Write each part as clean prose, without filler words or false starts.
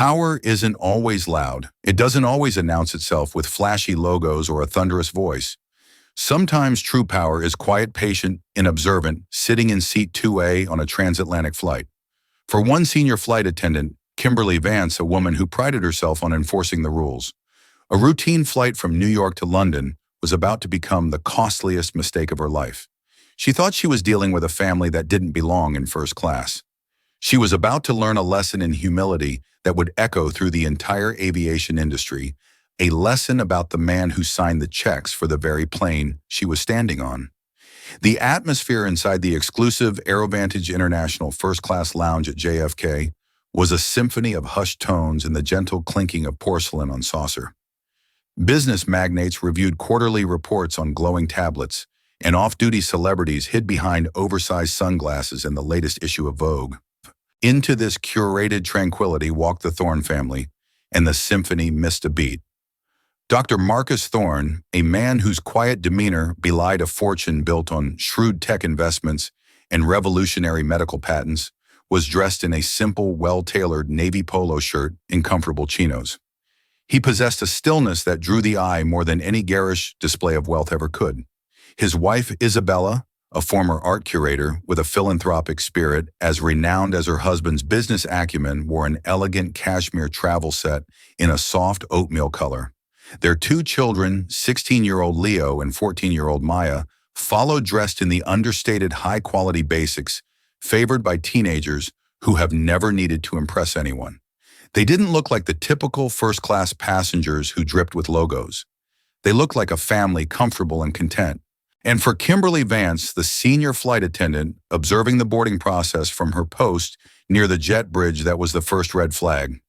Power isn't always loud. It doesn't always announce itself with flashy logos or a thunderous voice. Sometimes true power is quiet, patient, and observant, sitting in seat 2A on a transatlantic flight. For one senior flight attendant, Kimberly Vance, a woman who prided herself on enforcing the rules, a routine flight from New York to London was about to become the costliest mistake of her life. She thought she was dealing with a family that didn't belong in first class. She was about to learn a lesson in humility that would echo through the entire aviation industry, a lesson about the man who signed the checks for the very plane she was standing on. The atmosphere inside the exclusive AeroVantage International first-class lounge at JFK was a symphony of hushed tones and the gentle clinking of porcelain on saucer. Business magnates reviewed quarterly reports on glowing tablets, and off-duty celebrities hid behind oversized sunglasses in the latest issue of Vogue. Into this curated tranquility walked the Thorne family, and the symphony missed a beat. Dr. Marcus Thorne, a man whose quiet demeanor belied a fortune built on shrewd tech investments and revolutionary medical patents, was dressed in a simple, well-tailored navy polo shirt and comfortable chinos. He possessed a stillness that drew the eye more than any garish display of wealth ever could. His wife, Isabella, a former art curator with a philanthropic spirit as renowned as her husband's business acumen, wore an elegant cashmere travel set in a soft oatmeal color. Their two children, 16-year-old Leo and 14-year-old Maya, followed dressed in the understated high-quality basics favored by teenagers who have never needed to impress anyone. They didn't look like the typical first-class passengers who dripped with logos. They looked like a family comfortable and content. And for Kimberly Vance, the senior flight attendant, observing the boarding process from her post near the jet bridge that was the first red flag.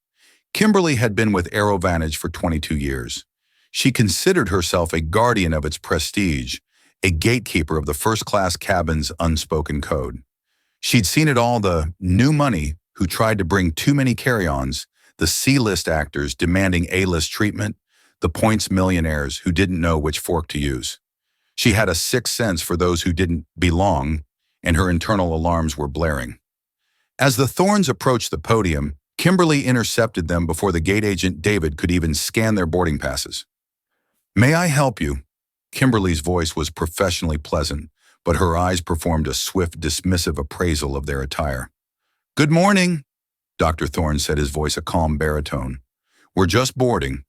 Kimberly had been with AeroVantage for 22 years. She considered herself a guardian of its prestige, a gatekeeper of the first-class cabin's unspoken code. She'd seen it all: the new money who tried to bring too many carry-ons, the C-list actors demanding A-list treatment, the points millionaires who didn't know which fork to use. She had a sixth sense for those who didn't belong, and her internal alarms were blaring. As the Thornes approached the podium, Kimberly intercepted them before the gate agent David could even scan their boarding passes. "May I help you?" Kimberly's voice was professionally pleasant, but her eyes performed a swift, dismissive appraisal of their attire. "Good morning," Dr. Thorne said, his voice a calm baritone. "We're just boarding."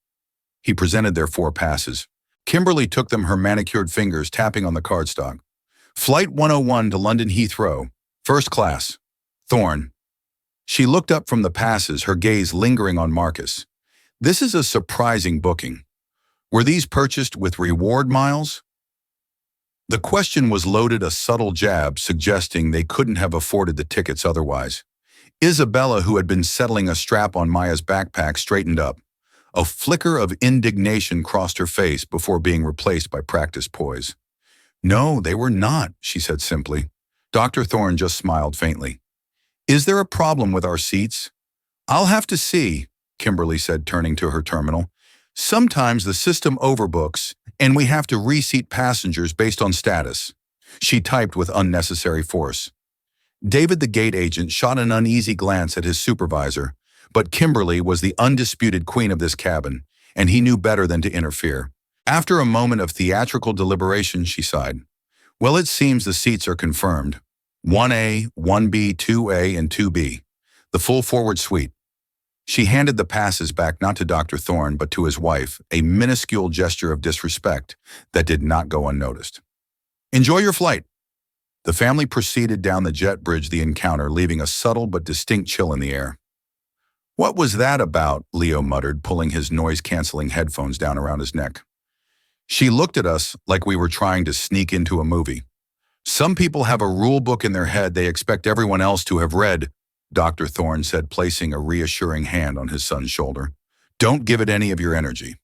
He presented their 4 passes. Kimberly took them, her manicured fingers tapping on the cardstock. "Flight 101 to London Heathrow, first class. Thorne." She looked up from the passes, her gaze lingering on Marcus. "This is a surprising booking. Were these purchased with reward miles?" The question was loaded, a subtle jab suggesting they couldn't have afforded the tickets otherwise. Isabella, who had been settling a strap on Maya's backpack, straightened up. A flicker of indignation crossed her face before being replaced by practiced poise. "No, they were not," she said simply. Dr. Thorne just smiled faintly. "Is there a problem with our seats?" "I'll have to see," Kimberly said, turning to her terminal. "Sometimes the system overbooks, and we have to reseat passengers based on status." She typed with unnecessary force. David, the gate agent, shot an uneasy glance at his supervisor, but Kimberly was the undisputed queen of this cabin, and he knew better than to interfere. After a moment of theatrical deliberation, she sighed. "Well, it seems the seats are confirmed. 1A, 1B, 2A, and 2B. The full forward suite." She handed the passes back not to Dr. Thorne, but to his wife, a minuscule gesture of disrespect that did not go unnoticed. "Enjoy your flight." The family proceeded down the jet bridge, the encounter leaving a subtle but distinct chill in the air. "What was that about?" Leo muttered, pulling his noise-canceling headphones down around his neck. "She looked at us like we were trying to sneak into a movie. Some people have a rule book in their head they expect everyone else to have read," Dr. Thorne said, placing a reassuring hand on his son's shoulder. "Don't give it any of your energy."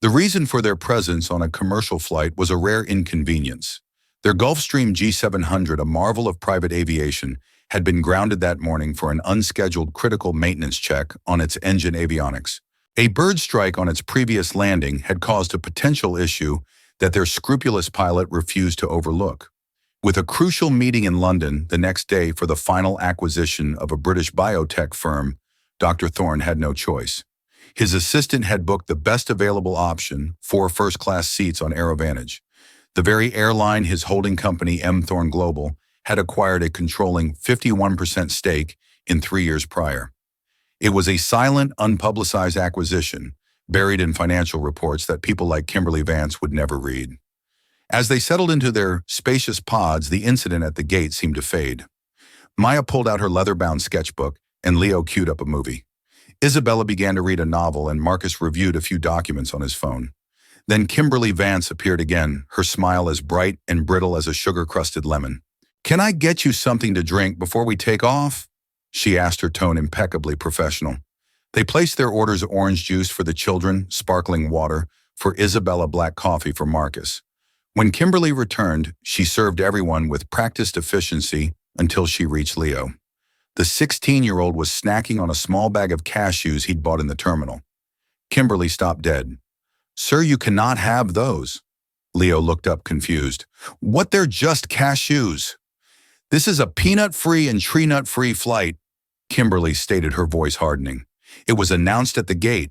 The reason for their presence on a commercial flight was a rare inconvenience. Their Gulfstream G700, a marvel of private aviation, had been grounded that morning for an unscheduled critical maintenance check on its engine avionics. A bird strike on its previous landing had caused a potential issue that their scrupulous pilot refused to overlook. With a crucial meeting in London the next day for the final acquisition of a British biotech firm, Dr. Thorne had no choice. His assistant had booked the best available option, 4 first-class seats on AeroVantage. The very airline his holding company, M. Thorne Global, had acquired a controlling 51% stake in 3 years prior. It was a silent, unpublicized acquisition, buried in financial reports that people like Kimberly Vance would never read. As they settled into their spacious pods, the incident at the gate seemed to fade. Maya pulled out her leather-bound sketchbook, and Leo queued up a movie. Isabella began to read a novel, and Marcus reviewed a few documents on his phone. Then Kimberly Vance appeared again, her smile as bright and brittle as a sugar-crusted lemon. "Can I get you something to drink before we take off?" she asked, her tone impeccably professional. They placed their orders: orange juice for the children, sparkling water for Isabella, black coffee for Marcus. When Kimberly returned, she served everyone with practiced efficiency until she reached Leo. The 16-year-old was snacking on a small bag of cashews he'd bought in the terminal. Kimberly stopped dead. "Sir, you cannot have those." Leo looked up confused. "What, they're just cashews." "This is a peanut-free and tree-nut-free flight," Kimberly stated, her voice hardening. "It was announced at the gate.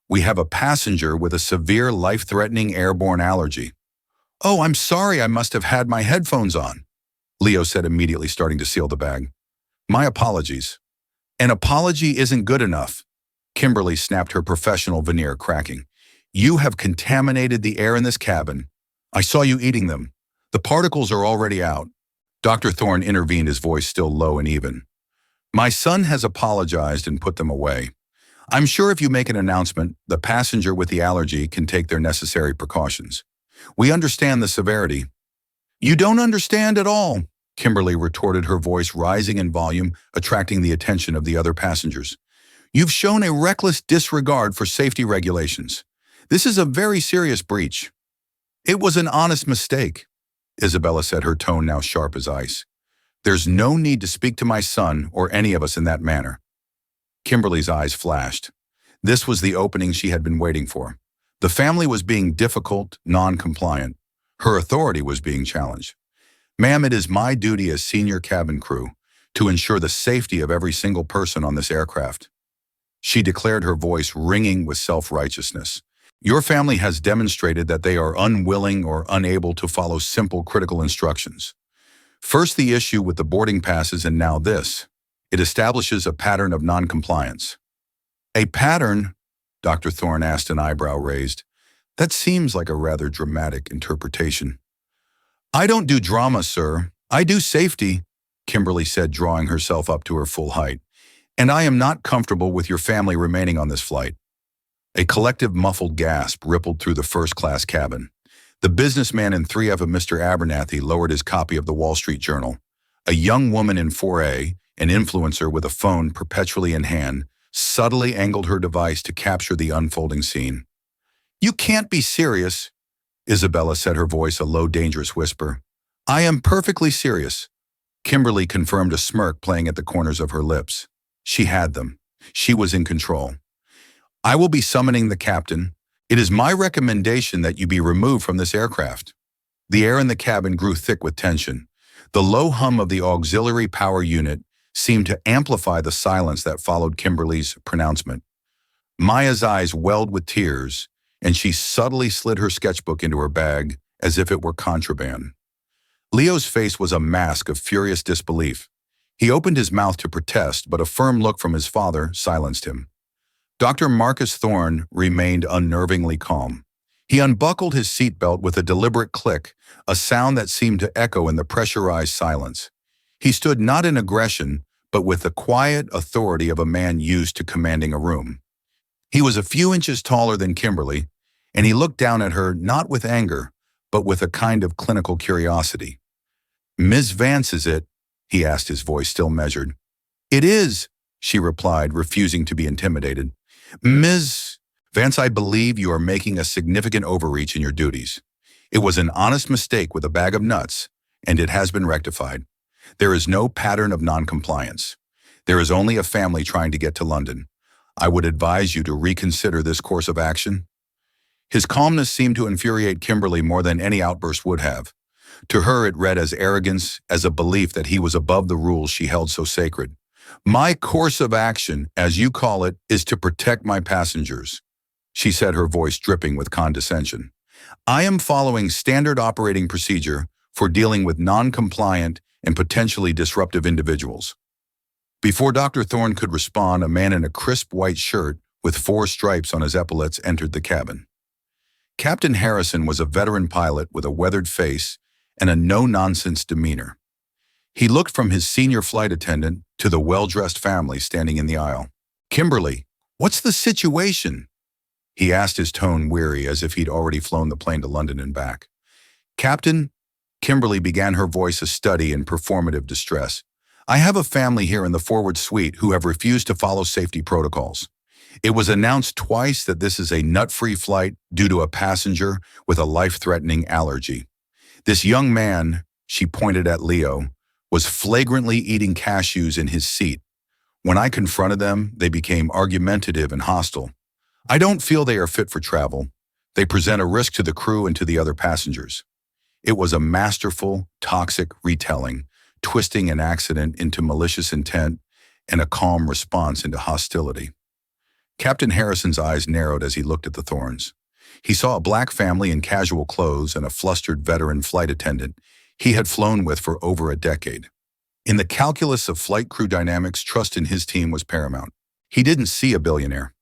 We have a passenger with a severe, life-threatening airborne allergy." "Oh, I'm sorry, I must have had my headphones on," Leo said, immediately starting to seal the bag. "My apologies." "An apology isn't good enough," Kimberly snapped, her professional veneer cracking. "You have contaminated the air in this cabin. I saw you eating them. The particles are already out." Dr. Thorne intervened, his voice still low and even. "My son has apologized and put them away. I'm sure if you make an announcement, the passenger with the allergy can take their necessary precautions. We understand the severity." "You don't understand at all," Kimberly retorted, her voice rising in volume, attracting the attention of the other passengers. "You've shown a reckless disregard for safety regulations. This is a very serious breach." "It was an honest mistake," Isabella said, her tone now sharp as ice. "There's no need to speak to my son or any of us in that manner." Kimberly's eyes flashed. This was the opening she had been waiting for. The family was being difficult, non-compliant. Her authority was being challenged. "Ma'am, it is my duty as senior cabin crew to ensure the safety of every single person on this aircraft," she declared, her voice ringing with self-righteousness. "Your family has demonstrated that they are unwilling or unable to follow simple, critical instructions. First the issue with the boarding passes, and now this. It establishes a pattern of non-compliance." "A pattern?" Dr. Thorne asked, an eyebrow raised. "That seems like a rather dramatic interpretation." "I don't do drama, sir. I do safety," Kimberly said, drawing herself up to her full height. "And I am not comfortable with your family remaining on this flight." A collective muffled gasp rippled through the first-class cabin. The businessman in 3F of Mr. Abernathy lowered his copy of the Wall Street Journal. A young woman in 4A, an influencer with a phone perpetually in hand, subtly angled her device to capture the unfolding scene. "You can't be serious," Isabella said, her voice a low, dangerous whisper. "I am perfectly serious," Kimberly confirmed, a smirk playing at the corners of her lips. She had them. She was in control. "I will be summoning the captain. It is my recommendation that you be removed from this aircraft." The air in the cabin grew thick with tension. The low hum of the auxiliary power unit seemed to amplify the silence that followed Kimberly's pronouncement. Maya's eyes welled with tears, and she subtly slid her sketchbook into her bag as if it were contraband. Leo's face was a mask of furious disbelief. He opened his mouth to protest, but a firm look from his father silenced him. Dr. Marcus Thorne remained unnervingly calm. He unbuckled his seatbelt with a deliberate click, a sound that seemed to echo in the pressurized silence. He stood not in aggression, but with the quiet authority of a man used to commanding a room. He was a few inches taller than Kimberly, and he looked down at her not with anger, but with a kind of clinical curiosity. "Ms. Vance, is it?" he asked, his voice still measured. "It is," she replied, refusing to be intimidated. "Ms. Vance, I believe you are making a significant overreach in your duties. It was an honest mistake with a bag of nuts, and it has been rectified. There is no pattern of non-compliance. There is only a family trying to get to London. I would advise you to reconsider this course of action." His calmness seemed to infuriate Kimberly more than any outburst would have. To her, it read as arrogance, as a belief that he was above the rules she held so sacred. My course of action, as you call it, is to protect my passengers, she said, her voice dripping with condescension. I am following standard operating procedure for dealing with non-compliant and potentially disruptive individuals. Before Dr. Thorne could respond, a man in a crisp white shirt with 4 stripes on his epaulets entered the cabin. Captain Harrison was a veteran pilot with a weathered face and a no-nonsense demeanor. He looked from his senior flight attendant to the well-dressed family standing in the aisle. Kimberly, what's the situation? He asked, his tone weary, as if he'd already flown the plane to London and back. Captain, Kimberly began, her voice a study in performative distress. I have a family here in the forward suite who have refused to follow safety protocols. It was announced twice that this is a nut-free flight due to a passenger with a life-threatening allergy. This young man, she pointed at Leo, was flagrantly eating cashews in his seat. When I confronted them, they became argumentative and hostile. I don't feel they are fit for travel. They present a risk to the crew and to the other passengers. It was a masterful, toxic retelling, twisting an accident into malicious intent and a calm response into hostility. Captain Harrison's eyes narrowed as he looked at the Thornes. He saw a black family in casual clothes and a flustered veteran flight attendant he had flown with for over a decade. In the calculus of flight crew dynamics, trust in his team was paramount. He didn't see a billionaire.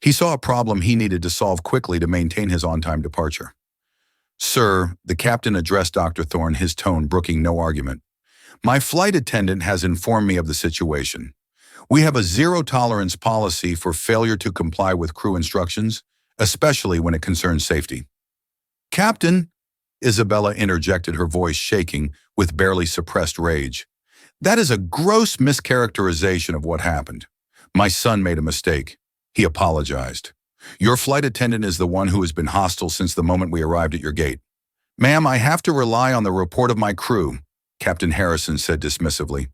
He saw a problem he needed to solve quickly to maintain his on-time departure. Sir, the captain addressed Dr. Thorne, his tone brooking no argument. My flight attendant has informed me of the situation. We have a zero-tolerance policy for failure to comply with crew instructions, especially when it concerns safety. Captain, Isabella interjected, her voice shaking with barely suppressed rage. That is a gross mischaracterization of what happened. My son made a mistake. He apologized. Your flight attendant is the one who has been hostile since the moment we arrived at your gate. Ma'am, I have to rely on the report of my crew, Captain Harrison said dismissively.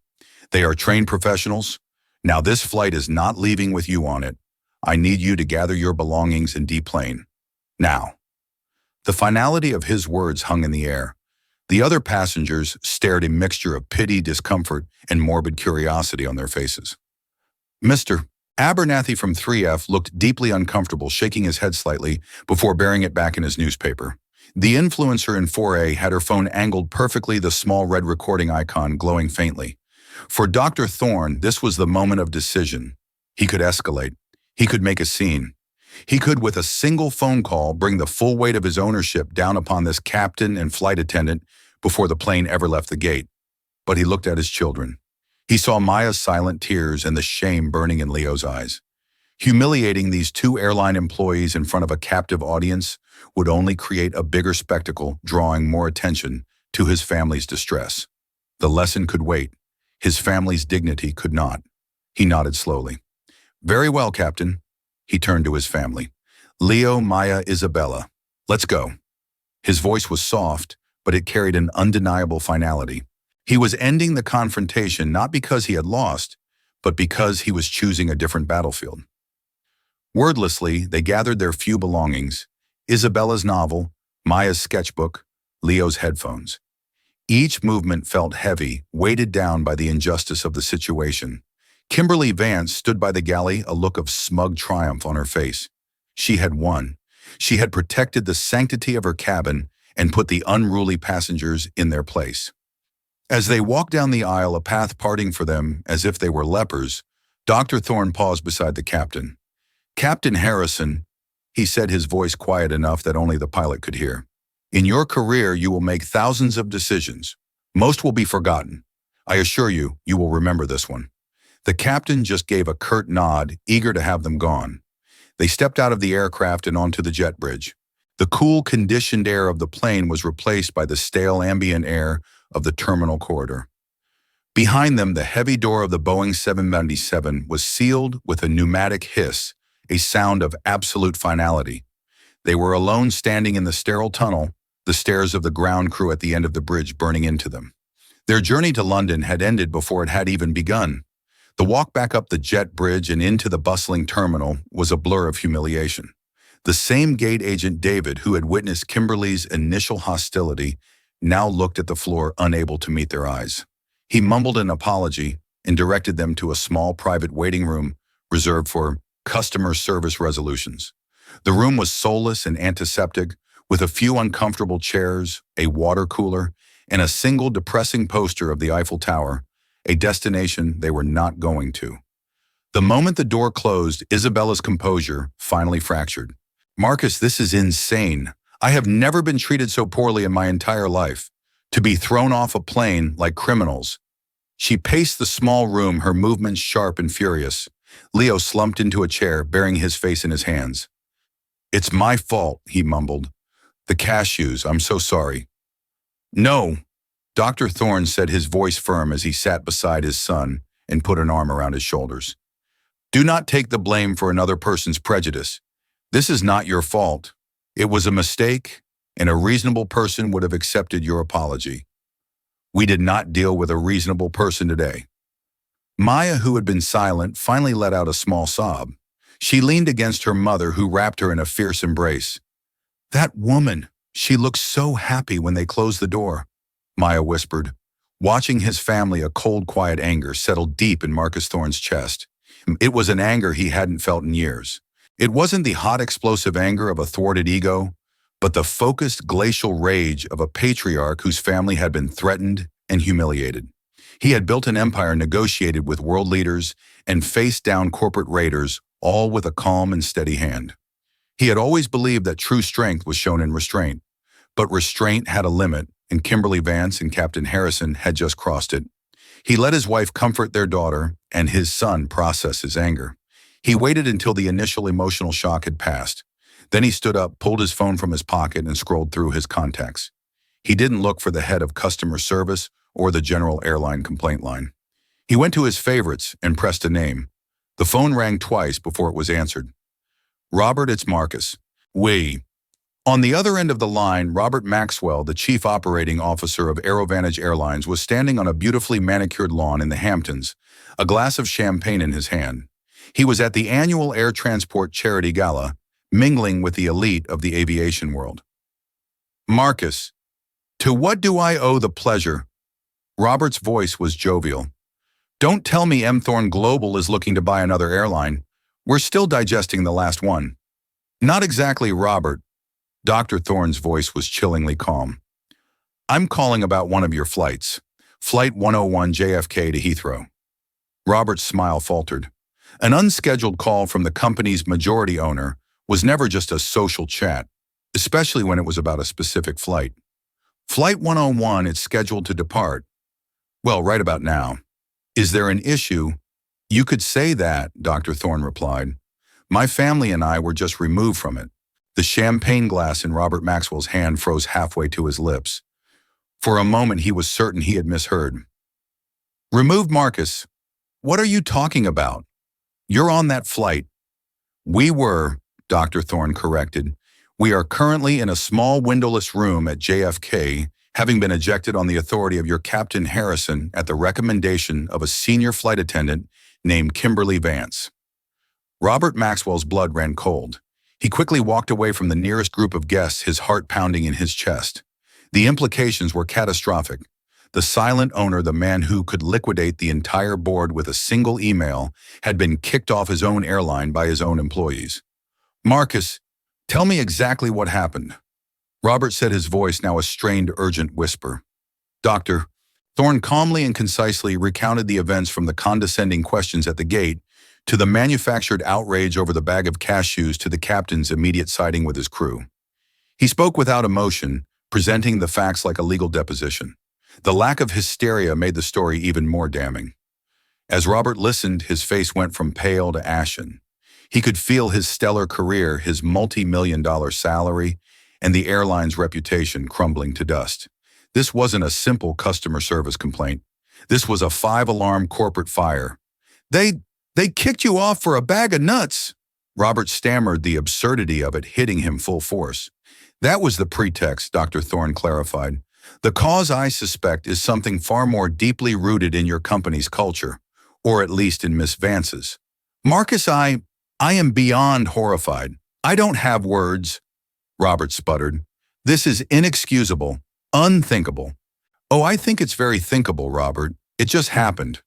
They are trained professionals. Now this flight is not leaving with you on it. I need you to gather your belongings and deplane. Now. The finality of his words hung in the air. The other passengers stared, a mixture of pity, discomfort, and morbid curiosity on their faces. Mr. Abernathy from 3F looked deeply uncomfortable, shaking his head slightly before burying it back in his newspaper. The influencer in 4A had her phone angled perfectly, the small red recording icon glowing faintly. For Dr. Thorne, this was the moment of decision. He could escalate. He could make a scene. He could, with a single phone call, bring the full weight of his ownership down upon this captain and flight attendant before the plane ever left the gate. But he looked at his children. He saw Maya's silent tears and the shame burning in Leo's eyes. Humiliating these 2 airline employees in front of a captive audience would only create a bigger spectacle, drawing more attention to his family's distress. The lesson could wait. His family's dignity could not. He nodded slowly. Very well, Captain. He turned to his family. Leo, Maya, Isabella. Let's go. His voice was soft, but it carried an undeniable finality. He was ending the confrontation not because he had lost, but because he was choosing a different battlefield. Wordlessly, they gathered their few belongings: Isabella's novel, Maya's sketchbook, Leo's headphones. Each movement felt heavy, weighted down by the injustice of the situation. Kimberly Vance stood by the galley, a look of smug triumph on her face. She had won. She had protected the sanctity of her cabin and put the unruly passengers in their place. As they walked down the aisle, a path parting for them as if they were lepers, Dr. Thorne paused beside the captain. Captain Harrison, he said, his voice quiet enough that only the pilot could hear. In your career, you will make thousands of decisions. Most will be forgotten. I assure you, you will remember this one. The captain just gave a curt nod, eager to have them gone. They stepped out of the aircraft and onto the jet bridge. The cool, conditioned air of the plane was replaced by the stale, ambient air of the terminal corridor. Behind them, the heavy door of the Boeing 777 was sealed with a pneumatic hiss, a sound of absolute finality. They were alone, standing in the sterile tunnel, the stares of the ground crew at the end of the bridge burning into them. Their journey to London had ended before it had even begun. The walk back up the jet bridge and into the bustling terminal was a blur of humiliation. The same gate agent, David, who had witnessed Kimberly's initial hostility, now looked at the floor, unable to meet their eyes. He mumbled an apology, and directed them to a small private waiting room reserved for customer service resolutions. The room was soulless and antiseptic, with a few uncomfortable chairs, a water cooler, and a single depressing poster of the Eiffel Tower, a destination they were not going to. The moment the door closed, Isabella's composure finally fractured. "Marcus, this is insane. I have never been treated so poorly in my entire life. To be thrown off a plane like criminals." She paced the small room, her movements sharp and furious. Leo slumped into a chair, burying his face in his hands. "It's my fault," he mumbled. "The cashews, I'm so sorry." "No," Dr. Thorne said, his voice firm as he sat beside his son and put an arm around his shoulders. "Do not take the blame for another person's prejudice. This is not your fault. It was a mistake, and a reasonable person would have accepted your apology. We did not deal with a reasonable person today." Maya, who had been silent, finally let out a small sob. She leaned against her mother, who wrapped her in a fierce embrace. "That woman, she looked so happy when they closed the door," Maya whispered. Watching his family, a cold, quiet anger settled deep in Marcus Thorne's chest. It was an anger he hadn't felt in years. It wasn't the hot, explosive anger of a thwarted ego, but the focused, glacial rage of a patriarch whose family had been threatened and humiliated. He had built an empire, negotiated with world leaders, and faced down corporate raiders, all with a calm and steady hand. He had always believed that true strength was shown in restraint, but restraint had a limit, and Kimberly Vance and Captain Harrison had just crossed it. He let his wife comfort their daughter and his son process his anger. He waited until the initial emotional shock had passed. Then he stood up, pulled his phone from his pocket, and scrolled through his contacts. He didn't look for the head of customer service or the general airline complaint line. He went to his favorites and pressed a name. The phone rang twice before it was answered. "Robert, it's Marcus." "We." On the other end of the line, Robert Maxwell, the chief operating officer of Aerovantage Airlines, was standing on a beautifully manicured lawn in the Hamptons, a glass of champagne in his hand. He was at the annual Air Transport Charity Gala, mingling with the elite of the aviation world. "Marcus, to what do I owe the pleasure?" Robert's voice was jovial. "Don't tell me M. Thorne Global is looking to buy another airline. We're still digesting the last one." "Not exactly, Robert." Dr. Thorne's voice was chillingly calm. "I'm calling about one of your flights. Flight 101 JFK to Heathrow." Robert's smile faltered. An unscheduled call from the company's majority owner was never just a social chat, especially when it was about a specific flight. "Flight 101 is scheduled to depart. Well, right about now. Is there an issue?" "You could say that," Dr. Thorne replied. "My family and I were just removed from it." The champagne glass in Robert Maxwell's hand froze halfway to his lips. For a moment, he was certain he had misheard. "Removed, Marcus? What are you talking about? You're on that flight." "We were," Dr. Thorne corrected. "We are currently in a small windowless room at JFK, having been ejected on the authority of your Captain Harrison at the recommendation of a senior flight attendant named Kimberly Vance." Robert Maxwell's blood ran cold. He quickly walked away from the nearest group of guests, his heart pounding in his chest. The implications were catastrophic. The silent owner, the man who could liquidate the entire board with a single email, had been kicked off his own airline by his own employees. "Marcus, tell me exactly what happened." Robert said, his voice now a strained, urgent whisper. "Doctor." Thorne calmly and concisely recounted the events, from the condescending questions at the gate to the manufactured outrage over the bag of cashews to the captain's immediate siding with his crew. He spoke without emotion, presenting the facts like a legal deposition. The lack of hysteria made the story even more damning. As Robert listened, his face went from pale to ashen. He could feel his stellar career, his multi-million-dollar salary, and the airline's reputation crumbling to dust. This wasn't a simple customer service complaint. This was a 5-alarm corporate fire. They kicked you off for a bag of nuts." Robert stammered, the absurdity of it hitting him full force. "That was the pretext," Dr. Thorne clarified. "The cause, I suspect, is something far more deeply rooted in your company's culture, or at least in Miss Vance's." "Marcus, I am beyond horrified. I don't have words," Robert sputtered. "This is inexcusable, unthinkable." "Oh, I think it's very thinkable, Robert. It just happened."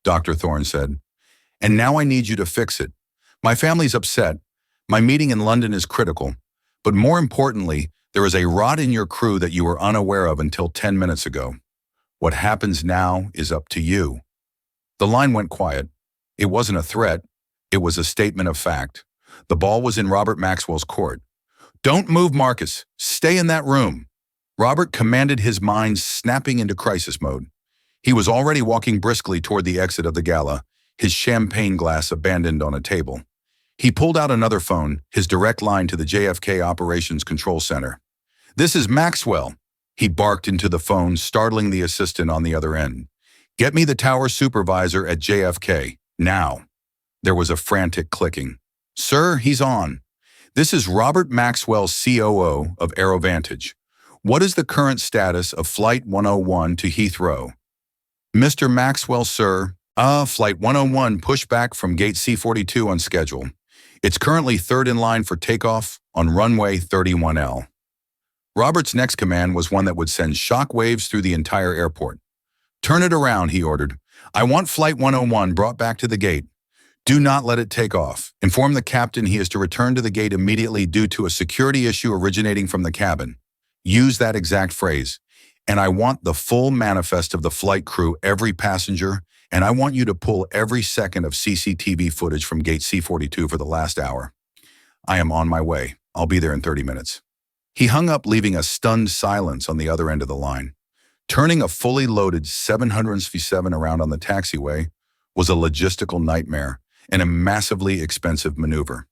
Dr. Thorne said. "And now I need you to fix it. My family's upset. My meeting in London is critical. But more importantly, there is a rot in your crew that you were unaware of until 10 minutes ago. What happens now is up to you." The line went quiet. It wasn't a threat. It was a statement of fact. The ball was in Robert Maxwell's court. "Don't move, Marcus. Stay in that room." Robert commanded, his mind snapping into crisis mode. He was already walking briskly toward the exit of the gala, his champagne glass abandoned on a table. He pulled out another phone, his direct line to the JFK Operations Control Center. "This is Maxwell," he barked into the phone, startling the assistant on the other end. "Get me the tower supervisor at JFK, now." There was a frantic clicking. "Sir, he's on. This is Robert Maxwell, COO of AeroVantage. What is the current status of Flight 101 to Heathrow?" "Mr. Maxwell, sir. Flight 101 pushed back from gate C42 on schedule. It's currently third in line for takeoff on runway 31L. Robert's next command was one that would send shock waves through the entire airport. "Turn it around," he ordered. "I want Flight 101 brought back to the gate. Do not let it take off. Inform the captain he is to return to the gate immediately due to a security issue originating from the cabin." Use that exact phrase. "And I want the full manifest of the flight crew, every passenger, and I want you to pull every second of CCTV footage from gate C42 for the last hour. I am on my way. I'll be there in 30 minutes. He hung up, leaving a stunned silence on the other end of the line. Turning a fully loaded 757 around on the taxiway was a logistical nightmare and a massively expensive maneuver.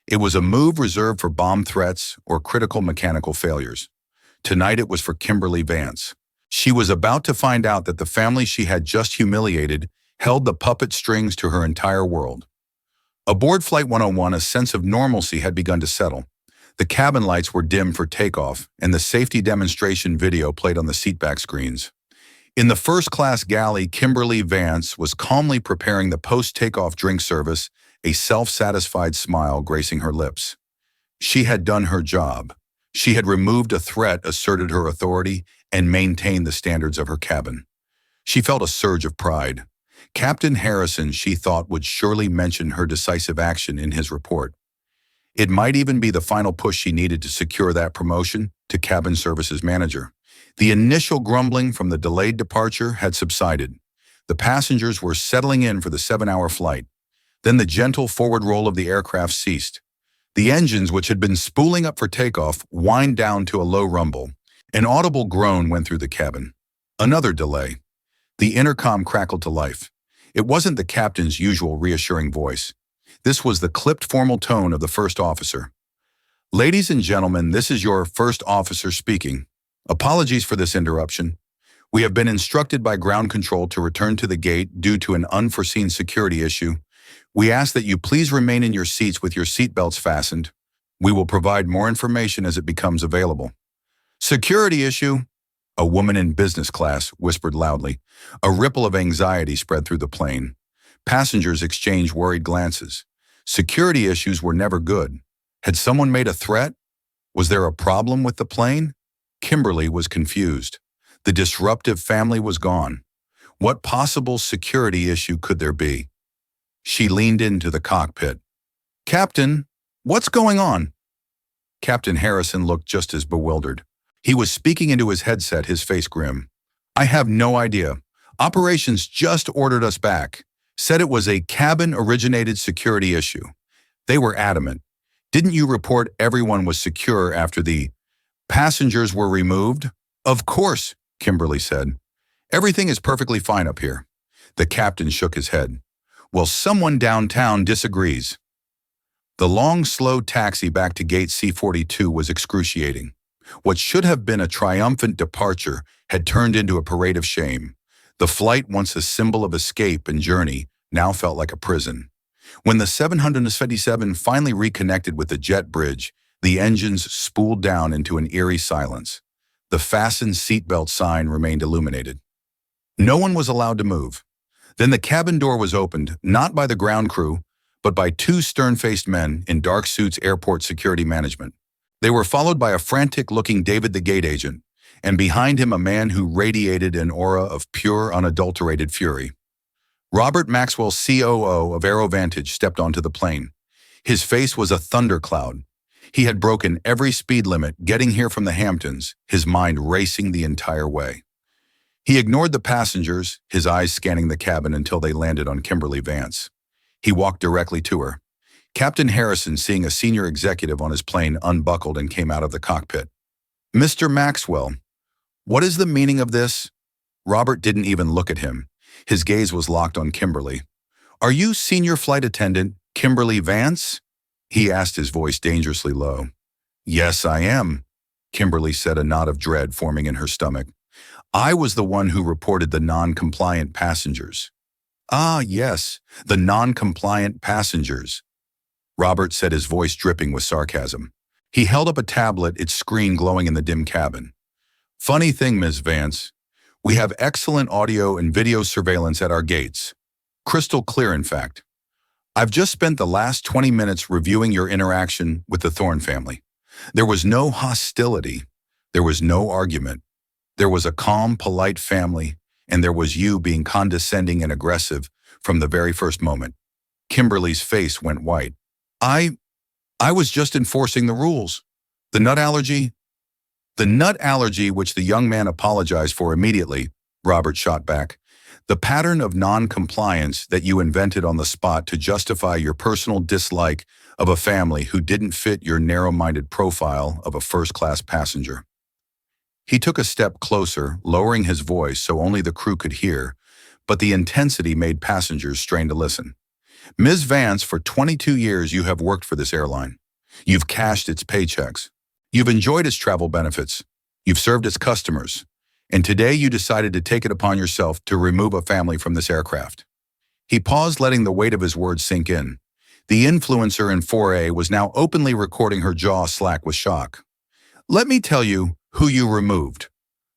It was a move reserved for bomb threats or critical mechanical failures. Tonight it was for Kimberly Vance. She was about to find out that the family she had just humiliated held the puppet strings to her entire world. Aboard Flight 101, a sense of normalcy had begun to settle. The cabin lights were dim for takeoff, and the safety demonstration video played on the seatback screens. In the first-class galley, Kimberly Vance was calmly preparing the post-takeoff drink service, a self-satisfied smile gracing her lips. She had done her job. She had removed a threat, asserted her authority, and maintained the standards of her cabin. She felt a surge of pride. Captain Harrison, she thought, would surely mention her decisive action in his report. It might even be the final push she needed to secure that promotion to cabin services manager. The initial grumbling from the delayed departure had subsided. The passengers were settling in for the 7-hour flight. Then the gentle forward roll of the aircraft ceased. The engines, which had been spooling up for takeoff, whined down to a low rumble. An audible groan went through the cabin. Another delay. The intercom crackled to life. It wasn't the captain's usual reassuring voice. This was the clipped formal tone of the first officer. "Ladies and gentlemen, this is your first officer speaking. Apologies for this interruption. We have been instructed by ground control to return to the gate due to an unforeseen security issue. We ask that you please remain in your seats with your seatbelts fastened. We will provide more information as it becomes available." "Security issue?" A woman in business class whispered loudly. A ripple of anxiety spread through the plane. Passengers exchanged worried glances. Security issues were never good. Had someone made a threat? Was there a problem with the plane? Kimberly was confused. The disruptive family was gone. What possible security issue could there be? She leaned into the cockpit. "Captain, what's going on?" Captain Harrison looked just as bewildered. He was speaking into his headset, his face grim. "I have no idea. Operations just ordered us back. Said it was a cabin-originated security issue. They were adamant. Didn't you report everyone was secure after the passengers were removed?" "Of course," Kimberly said. "Everything is perfectly fine up here." The captain shook his head. "Well, someone downtown disagrees." The long, slow taxi back to gate C42 was excruciating. What should have been a triumphant departure had turned into a parade of shame. The flight, once a symbol of escape and journey, now felt like a prison. When the 757 finally reconnected with the jet bridge, the engines spooled down into an eerie silence. The fastened seatbelt sign remained illuminated. No one was allowed to move. Then the cabin door was opened, not by the ground crew, but by two stern-faced men in dark suits, airport security management. They were followed by a frantic-looking David the gate agent, and behind him a man who radiated an aura of pure, unadulterated fury. Robert Maxwell, COO of AeroVantage, stepped onto the plane. His face was a thundercloud. He had broken every speed limit getting here from the Hamptons, his mind racing the entire way. He ignored the passengers, his eyes scanning the cabin until they landed on Kimberly Vance. He walked directly to her. Captain Harrison, seeing a senior executive on his plane, unbuckled and came out of the cockpit. "Mr. Maxwell, what is the meaning of this?" Robert didn't even look at him. His gaze was locked on Kimberly. "Are you senior flight attendant Kimberly Vance?" he asked, his voice dangerously low. "Yes, I am," Kimberly said, a knot of dread forming in her stomach. "I was the one who reported the non-compliant passengers." "Ah, yes, the non-compliant passengers," Robert said, his voice dripping with sarcasm. He held up a tablet, its screen glowing in the dim cabin. "Funny thing, Ms. Vance, we have excellent audio and video surveillance at our gates. Crystal clear, in fact. I've just spent the last 20 minutes reviewing your interaction with the Thorne family. There was no hostility. There was no argument. There was a calm, polite family, and there was you being condescending and aggressive from the very first moment." Kimberly's face went white. I was just enforcing the rules. The nut allergy?" "The nut allergy, which the young man apologized for immediately," Robert shot back. "The pattern of non-compliance that you invented on the spot to justify your personal dislike of a family who didn't fit your narrow-minded profile of a first-class passenger." He took a step closer, lowering his voice so only the crew could hear, but the intensity made passengers strain to listen. "Ms. Vance, for 22 years you have worked for this airline. You've cashed its paychecks. You've enjoyed its travel benefits. You've served its customers. And today you decided to take it upon yourself to remove a family from this aircraft." He paused, letting the weight of his words sink in. The influencer in 4A was now openly recording, her jaw slack with shock. "Let me tell you who you removed."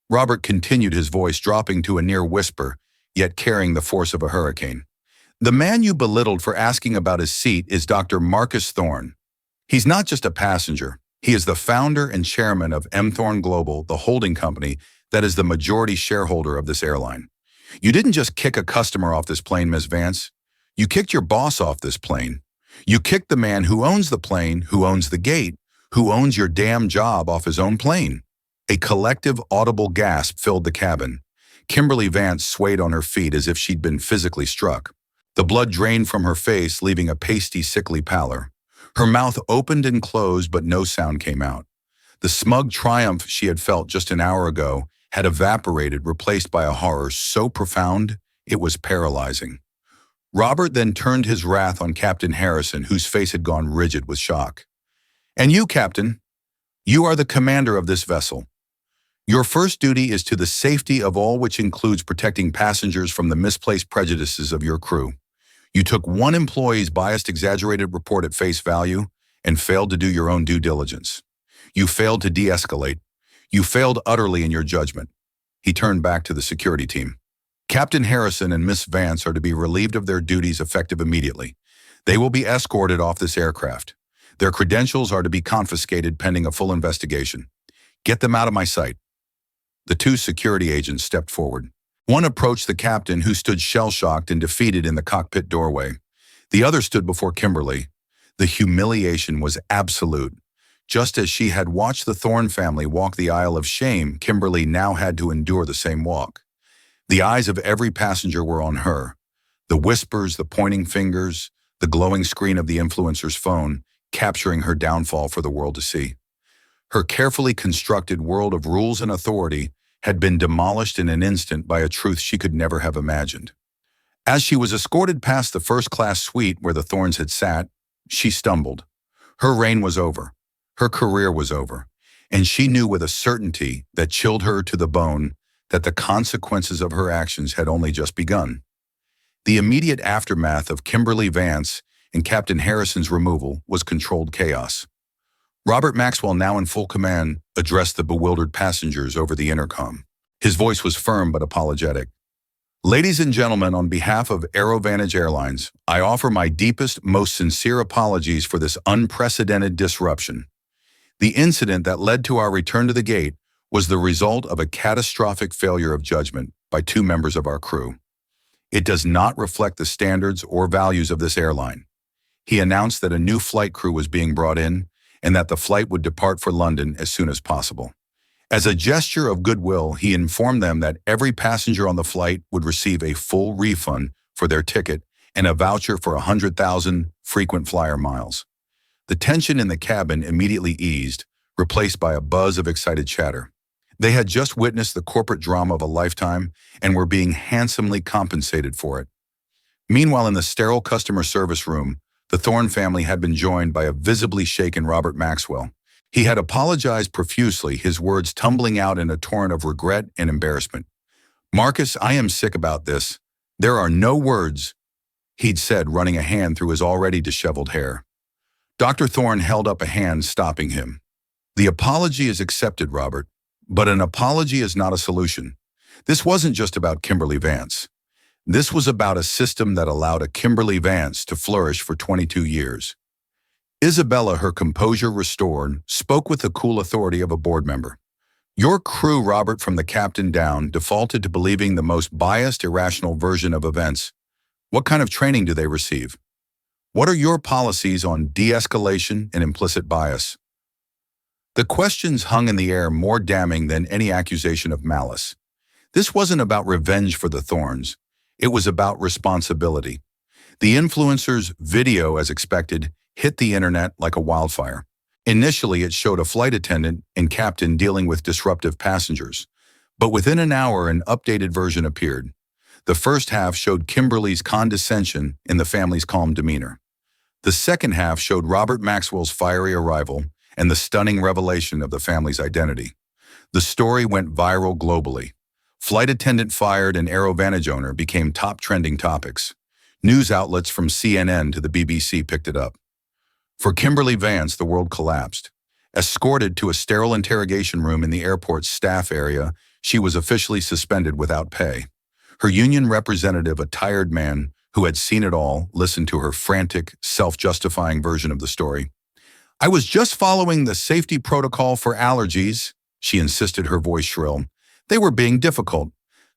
Robert continued, his voice dropping to a near whisper, yet carrying the force of a hurricane. "The man you belittled for asking about his seat is Dr. Marcus Thorne. He's not just a passenger. He is the founder and chairman of M. Thorne Global, the holding company that is the majority shareholder of this airline. You didn't just kick a customer off this plane, Ms. Vance. You kicked your boss off this plane. You kicked the man who owns the plane, who owns the gate, who owns your damn job off his own plane." A collective audible gasp filled the cabin. Kimberly Vance swayed on her feet as if she'd been physically struck. The blood drained from her face, leaving a pasty, sickly pallor. Her mouth opened and closed, but no sound came out. The smug triumph she had felt just an hour ago had evaporated, replaced by a horror so profound it was paralyzing. Robert then turned his wrath on Captain Harrison, whose face had gone rigid with shock. "And you, Captain, you are the commander of this vessel. Your first duty is to the safety of all, which includes protecting passengers from the misplaced prejudices of your crew. You took one employee's biased, exaggerated report at face value and failed to do your own due diligence. You failed to de-escalate. You failed utterly in your judgment." He turned back to the security team. "Captain Harrison and Miss Vance are to be relieved of their duties effective immediately. They will be escorted off this aircraft. Their credentials are to be confiscated pending a full investigation. Get them out of my sight." The two security agents stepped forward. One approached the captain, who stood shell-shocked and defeated in the cockpit doorway. The other stood before Kimberly. The humiliation was absolute. Just as she had watched the Thorne family walk the aisle of shame, Kimberly now had to endure the same walk. The eyes of every passenger were on her. The whispers, the pointing fingers, the glowing screen of the influencer's phone, capturing her downfall for the world to see. Her carefully constructed world of rules and authority had been demolished in an instant by a truth she could never have imagined. As she was escorted past the first-class suite where the Thornes had sat, she stumbled. Her reign was over. Her career was over. And she knew with a certainty that chilled her to the bone that the consequences of her actions had only just begun. The immediate aftermath of Kimberly Vance and Captain Harrison's removal was controlled chaos. Robert Maxwell, now in full command, addressed the bewildered passengers over the intercom. His voice was firm but apologetic. "Ladies and gentlemen, on behalf of AeroVantage Airlines, I offer my deepest, most sincere apologies for this unprecedented disruption. The incident that led to our return to the gate was the result of a catastrophic failure of judgment by two members of our crew. It does not reflect the standards or values of this airline. He announced that a new flight crew was being brought in and that the flight would depart for London as soon as possible. As a gesture of goodwill, he informed them that every passenger on the flight would receive a full refund for their ticket and a voucher for 100,000 frequent flyer miles. The tension in the cabin immediately eased, replaced by a buzz of excited chatter. They had just witnessed the corporate drama of a lifetime and were being handsomely compensated for it. Meanwhile, in the sterile customer service room, the Thorne family had been joined by a visibly shaken Robert Maxwell. He had apologized profusely, his words tumbling out in a torrent of regret and embarrassment. "Marcus, I am sick about this. There are no words," he'd said, running a hand through his already disheveled hair. Dr. Thorne held up a hand, stopping him. "The apology is accepted, Robert, but an apology is not a solution. This wasn't just about Kimberly Vance. This was about a system that allowed a Kimberly Vance to flourish for 22 years. Isabella, her composure restored, spoke with the cool authority of a board member. "Your crew, Robert, from the captain down, defaulted to believing the most biased, irrational version of events. What kind of training do they receive? What are your policies on de-escalation and implicit bias?" The questions hung in the air, more damning than any accusation of malice. This wasn't about revenge for the Thornes. It was about responsibility. The influencer's video, as expected, hit the internet like a wildfire. Initially, it showed a flight attendant and captain dealing with disruptive passengers. But within an hour, an updated version appeared. The first half showed Kimberly's condescension and the family's calm demeanor. The second half showed Robert Maxwell's fiery arrival and the stunning revelation of the family's identity. The story went viral globally. Flight attendant fired and AeroVantage owner became top trending topics. News outlets from CNN to the BBC picked it up. For Kimberly Vance, the world collapsed. Escorted to a sterile interrogation room in the airport's staff area, she was officially suspended without pay. Her union representative, a tired man who had seen it all, listened to her frantic, self-justifying version of the story. "I was just following the safety protocol for allergies," she insisted, her voice shrill. "They were being difficult."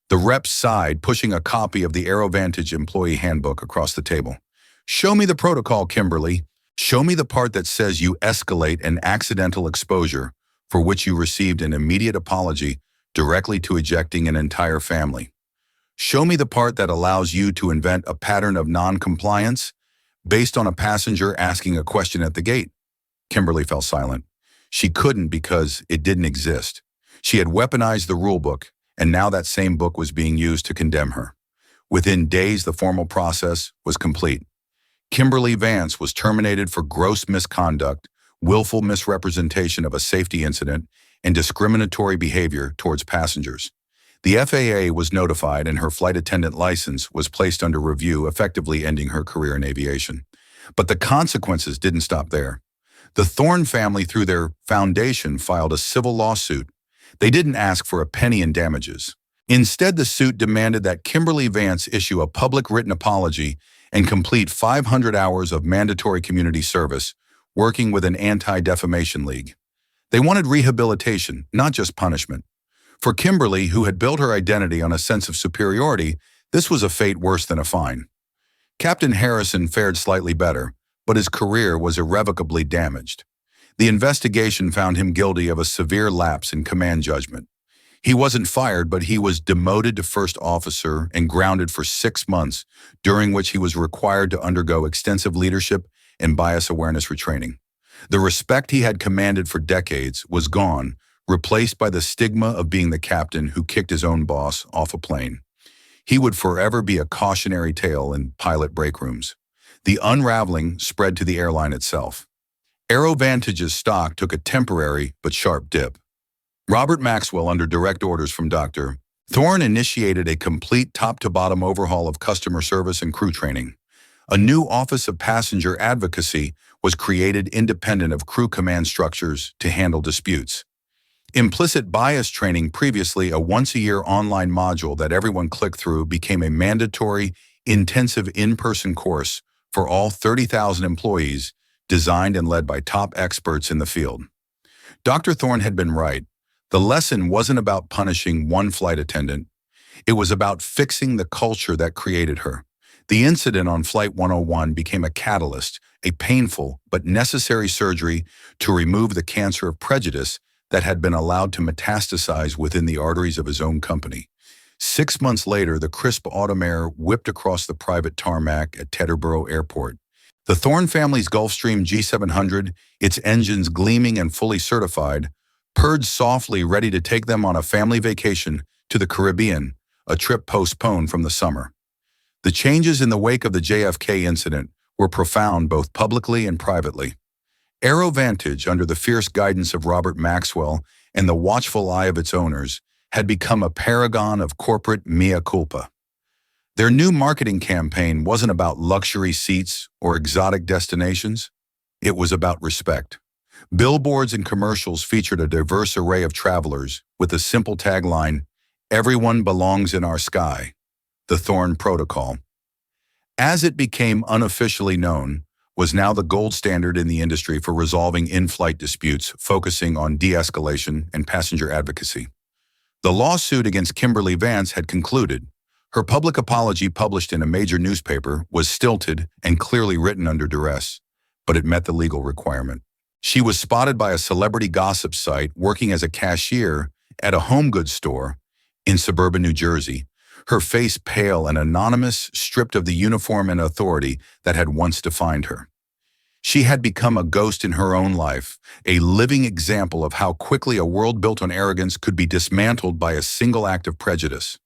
The rep sighed, pushing a copy of the AeroVantage employee handbook across the table. "Show me the protocol, Kimberly. Show me the part that says you escalate an accidental exposure for which you received an immediate apology directly to ejecting an entire family. Show me the part that allows you to invent a pattern of non-compliance based on a passenger asking a question at the gate." Kimberly fell silent. She couldn't because it didn't exist. She had weaponized the rulebook, and now that same book was being used to condemn her. Within days, the formal process was complete. Kimberly Vance was terminated for gross misconduct, willful misrepresentation of a safety incident, and discriminatory behavior towards passengers. The FAA was notified and her flight attendant license was placed under review, effectively ending her career in aviation. But the consequences didn't stop there. The Thorne family, through their foundation, filed a civil lawsuit. They didn't ask for a penny in damages. Instead, the suit demanded that Kimberly Vance issue a public written apology and complete 500 hours of mandatory community service, working with an anti-defamation league. They wanted rehabilitation, not just punishment. For Kimberly, who had built her identity on a sense of superiority, this was a fate worse than a fine. Captain Harrison fared slightly better, but his career was irrevocably damaged. The investigation found him guilty of a severe lapse in command judgment. He wasn't fired, but he was demoted to first officer and grounded for 6 months, during which he was required to undergo extensive leadership and bias awareness retraining. The respect he had commanded for decades was gone, replaced by the stigma of being the captain who kicked his own boss off a plane. He would forever be a cautionary tale in pilot break rooms. The unraveling spread to the airline itself. AeroVantage's stock took a temporary but sharp dip. Robert Maxwell, under direct orders from Dr. Thorne, initiated a complete top-to-bottom overhaul of customer service and crew training. A new Office of Passenger Advocacy was created independent of crew command structures to handle disputes. Implicit bias training, previously a once-a-year online module that everyone clicked through, became a mandatory, intensive in-person course for all 30,000 employees, designed and led by top experts in the field. Dr. Thorne had been right. The lesson wasn't about punishing one flight attendant. It was about fixing the culture that created her. The incident on Flight 101 became a catalyst, a painful but necessary surgery to remove the cancer of prejudice that had been allowed to metastasize within the arteries of his own company. 6 months later, the crisp autumn air whipped across the private tarmac at Teterboro Airport. The Thorne family's Gulfstream G700, its engines gleaming and fully certified, purred softly, ready to take them on a family vacation to the Caribbean, a trip postponed from the summer. The changes in the wake of the JFK incident were profound both publicly and privately. Aero Vantage, under the fierce guidance of Robert Maxwell and the watchful eye of its owners, had become a paragon of corporate mea culpa. Their new marketing campaign wasn't about luxury seats or exotic destinations. It was about respect. Billboards and commercials featured a diverse array of travelers with the simple tagline, "Everyone belongs in our sky," the Thorne Protocol. As it became unofficially known, was now the gold standard in the industry for resolving in-flight disputes, focusing on de-escalation and passenger advocacy. The lawsuit against Kimberly Vance had concluded. Her public apology, published in a major newspaper, was stilted and clearly written under duress, but it met the legal requirement. She was spotted by a celebrity gossip site working as a cashier at a home goods store in suburban New Jersey, her face pale and anonymous, stripped of the uniform and authority that had once defined her. She had become a ghost in her own life, a living example of how quickly a world built on arrogance could be dismantled by a single act of prejudice.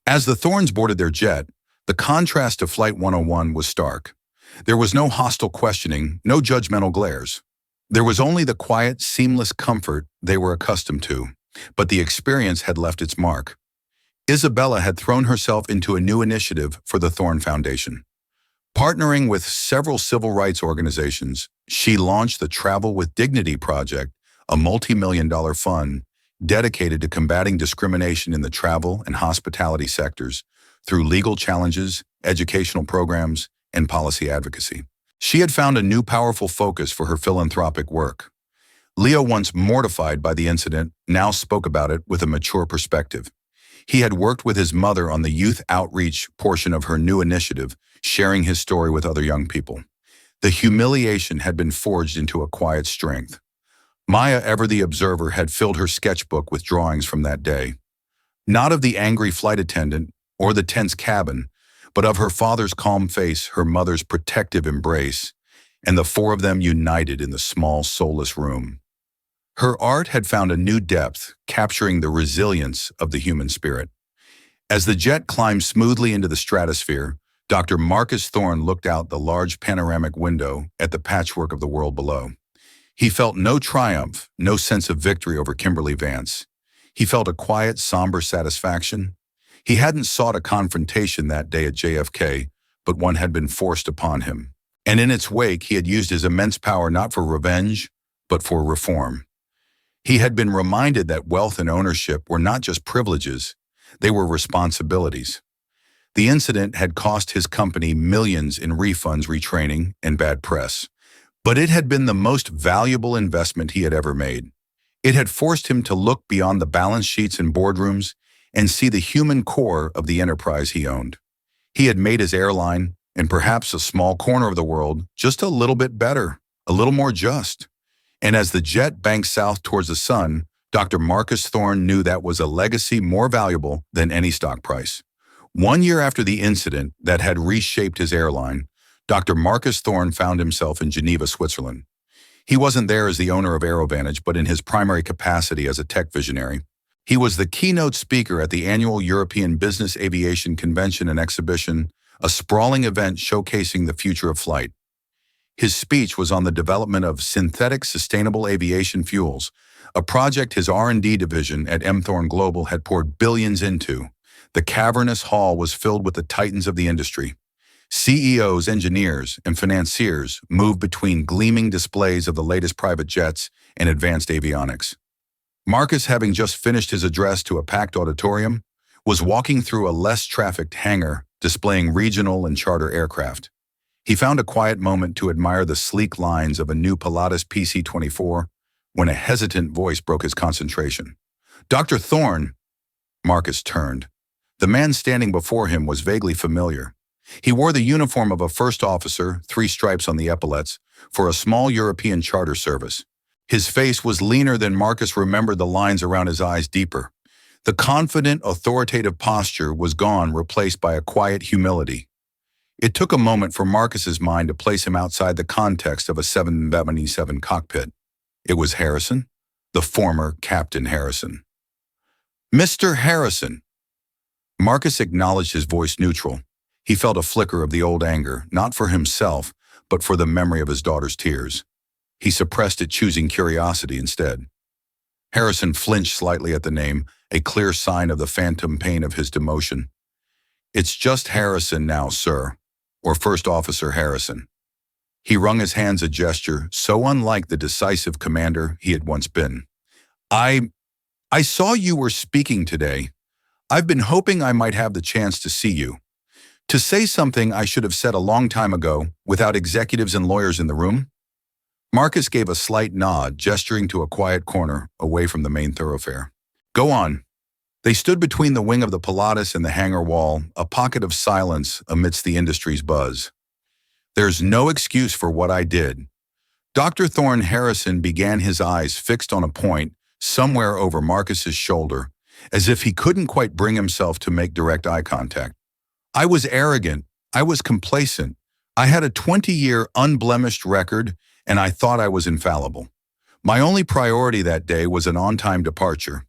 As the Thornes boarded their jet, the contrast to Flight 101 was stark. There was no hostile questioning, no judgmental glares. There was only the quiet, seamless comfort they were accustomed to, but the experience had left its mark. Isabella had thrown herself into a new initiative for the Thorne Foundation. Partnering with several civil rights organizations, she launched the Travel with Dignity Project, a multi-million-dollar fund dedicated to combating discrimination in the travel and hospitality sectors through legal challenges, educational programs, and policy advocacy. She had found a new powerful focus for her philanthropic work. Leo, once mortified by the incident, now spoke about it with a mature perspective. He had worked with his mother on the youth outreach portion of her new initiative, sharing his story with other young people. The humiliation had been forged into a quiet strength. Maya, ever the observer, had filled her sketchbook with drawings from that day. Not of the angry flight attendant or the tense cabin, but of her father's calm face, her mother's protective embrace, and the four of them united in the small, soulless room. Her art had found a new depth, capturing the resilience of the human spirit. As the jet climbed smoothly into the stratosphere, Dr. Marcus Thorne looked out the large panoramic window at the patchwork of the world below. He felt no triumph, no sense of victory over Kimberly Vance. He felt a quiet, somber satisfaction. He hadn't sought a confrontation that day at JFK, but one had been forced upon him. And in its wake, he had used his immense power not for revenge, but for reform. He had been reminded that wealth and ownership were not just privileges, they were responsibilities. The incident had cost his company millions in refunds, retraining, and bad press. But it had been the most valuable investment he had ever made. It had forced him to look beyond the balance sheets and boardrooms and see the human core of the enterprise he owned. He had made his airline, and perhaps a small corner of the world, just a little bit better, a little more just. And as the jet banked south towards the sun, Dr. Marcus Thorne knew that was a legacy more valuable than any stock price. 1 year after the incident that had reshaped his airline, Dr. Marcus Thorne found himself in Geneva, Switzerland. He wasn't there as the owner of AeroVantage, but in his primary capacity as a tech visionary. He was the keynote speaker at the annual European Business Aviation Convention and Exhibition, a sprawling event showcasing the future of flight. His speech was on the development of synthetic sustainable aviation fuels, a project his R&D division at M. Thorne Global had poured billions into. The cavernous hall was filled with the titans of the industry. CEOs, engineers, and financiers moved between gleaming displays of the latest private jets and advanced avionics. Marcus, having just finished his address to a packed auditorium, was walking through a less trafficked hangar displaying regional and charter aircraft. He found a quiet moment to admire the sleek lines of a new Pilatus PC-24 when a hesitant voice broke his concentration. "Dr. Thorne." Marcus turned. The man standing before him was vaguely familiar. He wore the uniform of a first officer, 3 stripes on the epaulets, for a small European charter service. His face was leaner than Marcus remembered, the lines around his eyes deeper. The confident, authoritative posture was gone, replaced by a quiet humility. It took a moment for Marcus's mind to place him outside the context of a 777 cockpit. It was Harrison, the former Captain Harrison. "Mr. Harrison." Marcus acknowledged, his voice neutral. He felt a flicker of the old anger, not for himself, but for the memory of his daughter's tears. He suppressed it, choosing curiosity instead. Harrison flinched slightly at the name, a clear sign of the phantom pain of his demotion. "It's just Harrison now, sir, or First Officer Harrison." He wrung his hands, a gesture so unlike the decisive commander he had once been. I saw you were speaking today. I've been hoping I might have the chance to see you. To say something I should have said a long time ago, without executives and lawyers in the room." Marcus gave a slight nod, gesturing to a quiet corner, away from the main thoroughfare. "Go on." They stood between the wing of the Pilatus and the hangar wall, a pocket of silence amidst the industry's buzz. "There's no excuse for what I did." Dr. Thorne Harrison began, his eyes fixed on a point somewhere over Marcus's shoulder, as if he couldn't quite bring himself to make direct eye contact. "I was arrogant. I was complacent. I had a 20-year unblemished record, and I thought I was infallible. My only priority that day was an on-time departure.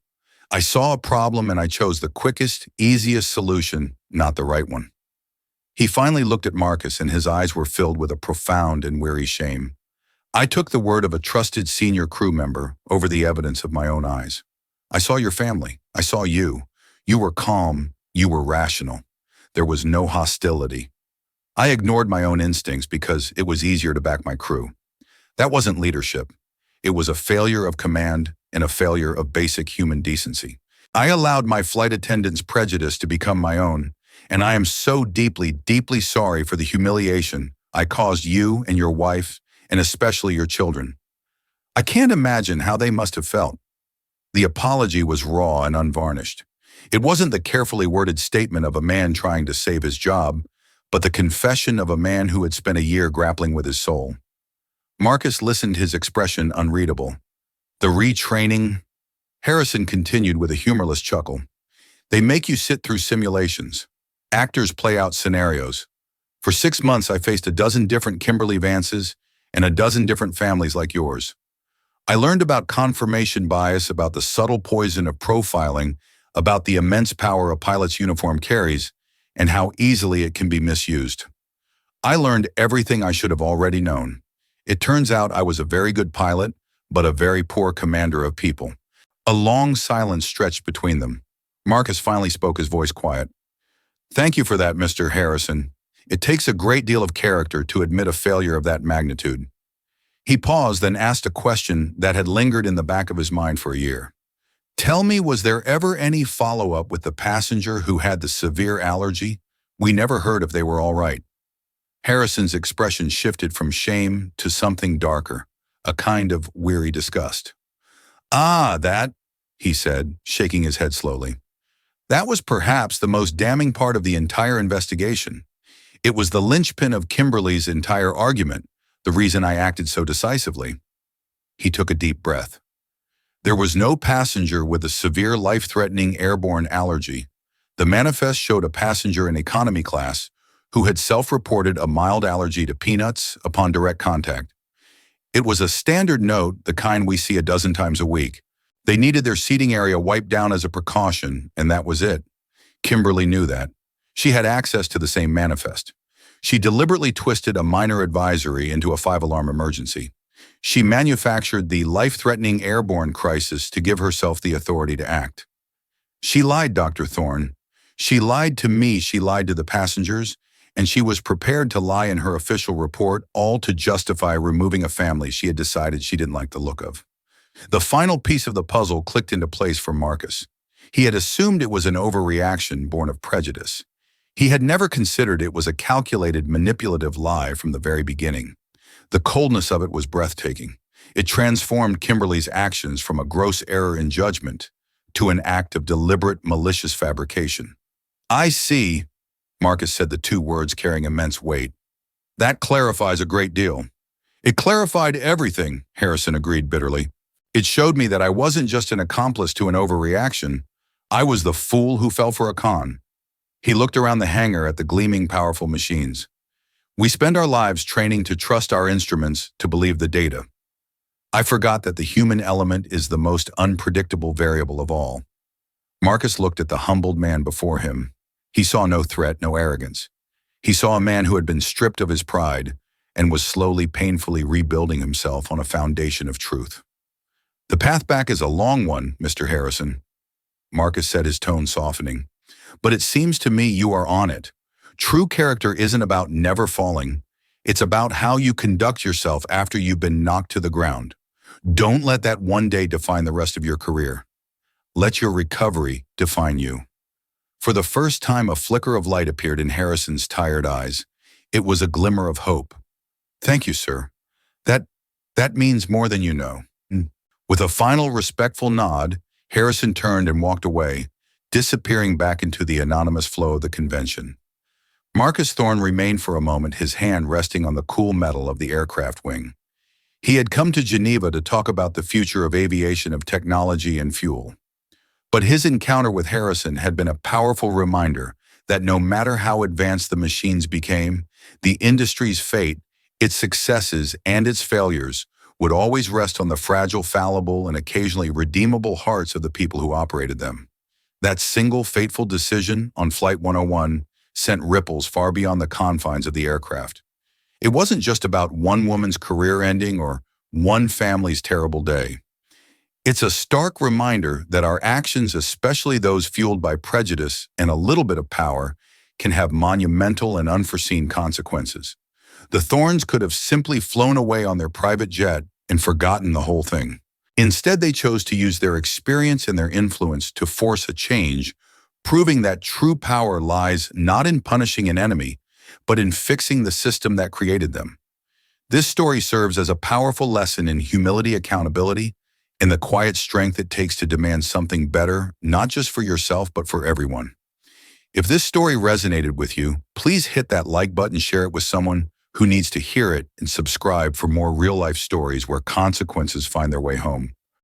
I saw a problem and I chose the quickest, easiest solution, not the right one." He finally looked at Marcus, and his eyes were filled with a profound and weary shame. "I took the word of a trusted senior crew member over the evidence of my own eyes. I saw your family. I saw you. You were calm. You were rational. There was no hostility. I ignored my own instincts because it was easier to back my crew. That wasn't leadership. It was a failure of command and a failure of basic human decency. I allowed my flight attendant's prejudice to become my own, and I am so deeply, deeply sorry for the humiliation I caused you and your wife, and especially your children. I can't imagine how they must have felt." The apology was raw and unvarnished. It wasn't the carefully worded statement of a man trying to save his job, but the confession of a man who had spent a year grappling with his soul. Marcus listened, his expression unreadable. "The retraining," Harrison continued with a humorless chuckle. "They make you sit through simulations. Actors play out scenarios. For 6 months I faced a dozen different Kimberly Vances and a dozen different families like yours. I learned about confirmation bias, about the subtle poison of profiling, about the immense power a pilot's uniform carries, and how easily it can be misused. I learned everything I should have already known. It turns out I was a very good pilot, but a very poor commander of people." A long silence stretched between them. Marcus finally spoke, his voice quiet. "Thank you for that, Mr. Harrison. It takes a great deal of character to admit a failure of that magnitude." He paused, then asked a question that had lingered in the back of his mind for a year. "Tell me, was there ever any follow-up with the passenger who had the severe allergy? We never heard if they were all right." Harrison's expression shifted from shame to something darker, a kind of weary disgust. "Ah, that," he said, shaking his head slowly. "That was perhaps the most damning part of the entire investigation. It was the linchpin of Kimberly's entire argument, the reason I acted so decisively." He took a deep breath. "There was no passenger with a severe life-threatening airborne allergy. The manifest showed a passenger in economy class who had self-reported a mild allergy to peanuts upon direct contact. It was a standard note, the kind we see a dozen times a week. They needed their seating area wiped down as a precaution, and that was it. Kimberly knew that. She had access to the same manifest. She deliberately twisted a minor advisory into a 5-alarm emergency. She manufactured the life-threatening airborne crisis to give herself the authority to act. She lied, Dr. Thorne. She lied to me, she lied to the passengers, and she was prepared to lie in her official report, all to justify removing a family she had decided she didn't like the look of. The final piece of the puzzle clicked into place for Marcus. He had assumed it was an overreaction born of prejudice. He had never considered it was a calculated, manipulative lie from the very beginning. The coldness of it was breathtaking. It transformed Kimberly's actions from a gross error in judgment to an act of deliberate, malicious fabrication. I see, Marcus said, the two words carrying immense weight. That clarifies a great deal. It clarified everything, Harrison agreed bitterly. It showed me that I wasn't just an accomplice to an overreaction. I was the fool who fell for a con. He looked around the hangar at the gleaming, powerful machines. We spend our lives training to trust our instruments, to believe the data. I forgot that the human element is the most unpredictable variable of all. Marcus looked at the humbled man before him. He saw no threat, no arrogance. He saw a man who had been stripped of his pride and was slowly, painfully rebuilding himself on a foundation of truth. The path back is a long one, Mr. Harrison, Marcus said, his tone softening. But it seems to me you are on it. True character isn't about never falling. It's about how you conduct yourself after you've been knocked to the ground. Don't let that one day define the rest of your career. Let your recovery define you. For the first time, a flicker of light appeared in Harrison's tired eyes. It was a glimmer of hope. Thank you, sir. That means more than you know. With a final respectful nod, Harrison turned and walked away, disappearing back into the anonymous flow of the convention. Marcus Thorne remained for a moment, his hand resting on the cool metal of the aircraft wing. He had come to Geneva to talk about the future of aviation, of technology and fuel. But his encounter with Harrison had been a powerful reminder that no matter how advanced the machines became, the industry's fate, its successes and its failures, would always rest on the fragile, fallible, and occasionally redeemable hearts of the people who operated them. That single fateful decision on Flight 101 sent ripples far beyond the confines of the aircraft. It wasn't just about one woman's career ending or one family's terrible day. It's a stark reminder that our actions, especially those fueled by prejudice and a little bit of power, can have monumental and unforeseen consequences. The Thornes could have simply flown away on their private jet and forgotten the whole thing. Instead, they chose to use their experience and their influence to force a change, proving that true power lies not in punishing an enemy, but in fixing the system that created them. This story serves as a powerful lesson in humility, accountability, and the quiet strength it takes to demand something better, not just for yourself, but for everyone. If this story resonated with you, please hit that like button, share it with someone who needs to hear it, and subscribe for more real-life stories where consequences find their way home.